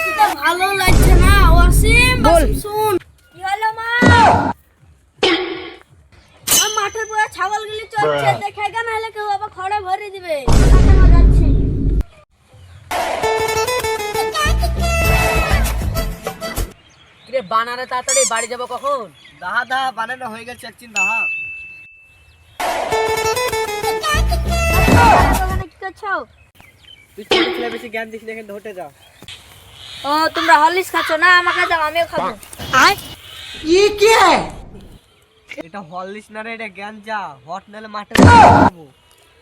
এটা ভালো লাগছে না ওয়াসিম বাসিম শুন কি হলো মা মাঠের পুরো ছাগলগুলি চলছে দেখে কেন হলে কেউ আবার খড়ে ভরে দিবে যাচ্ছি কিরে বানারে তাড়াতাড়ি বাড়ি যাব কখন? দাহা দাহা বানানো হয়ে গেছে একদিন দাহা। ওখানে কি করছো? তুই ছোট ছেলে বেশি জ্ঞান দিস না, এখানে হটে যা। ও তোমরা হরলিক্স খাচ্ছ না আমাকে দাও আমিও খাবো। এটা হরলিক্স না রে, এটা জ্ঞান যা হট নালে মাঠে যাবো।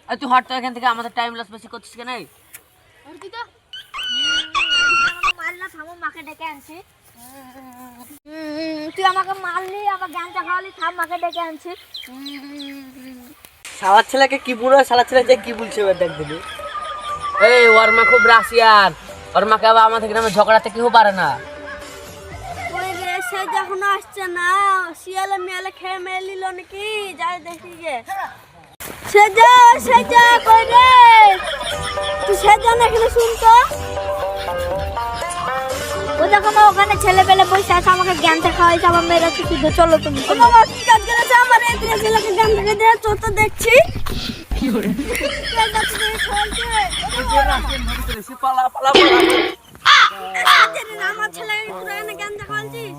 আর তুই হট তো এখান থেকে আমাদের টাইম লস বেশি করছিস কেন? মারলা থামো মাকে ডেকে আনছি। তুই আমাকে মারলি আবার জ্ঞানটা খাওয়ালি থাম মাকে ডেকে আনছি। শালার ছেলেকে কি বলবো, শালার ছেলে যে কি বলছে এবার দেখ দিবি। এই ওর মা খুব রাশিয়ান, ওর মাকে আবার আমাদের গ্রামে ঝগড়াতে কেউ পারে না। ওই রে সে যখন আসছে না শিয়ালে মিয়ালে খেয়ে মেরে নিল নাকি যাই দেখি গে সেজা কই রে তুই সেজা না এখানে শুনতো ও দেখো মা ওখানে ছেলে পেলে বসে আছে আমাকে জ্ঞানটা খাওয়াইছে আমার মেয়েরা কি শুধু চলো তুমি বাবা কি কাজ করেছে আমার এই ছেলেকে জ্ঞান থেকে দিয়ে চোখ তো দেখছি কি করে পালা পালা আমার ছেলেকে পুরো এনে জ্ঞানটা খাওয়াইছিস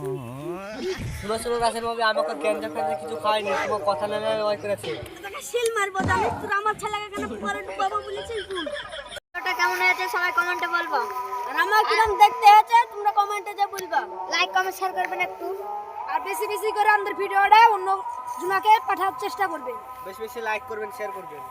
শুনো শুনো রাসেল ভাবি, আমাকে ক্যান্সার ফ্যান্সার কিছু খাইনি, তোমার কথা না না ওই করেছে। তোকে শিল মারবো জানিস তোর আমার ছেলেকে কেন পরে ডুবাবো বলেছিস তুই ভিডিওটা কেমন হয়েছে সবাই কমেন্টে বলবা আর আমার কিরকম দেখতে হয়েছে তোমরা কমেন্টে যা বলবা লাইক কমেন্ট শেয়ার করবেন একটু আর বেশি বেশি করে আমাদের ভিডিওটা অন্য জনকে পাঠানোর চেষ্টা করবেন বেশি বেশি লাইক করবেন, শেয়ার করবেন।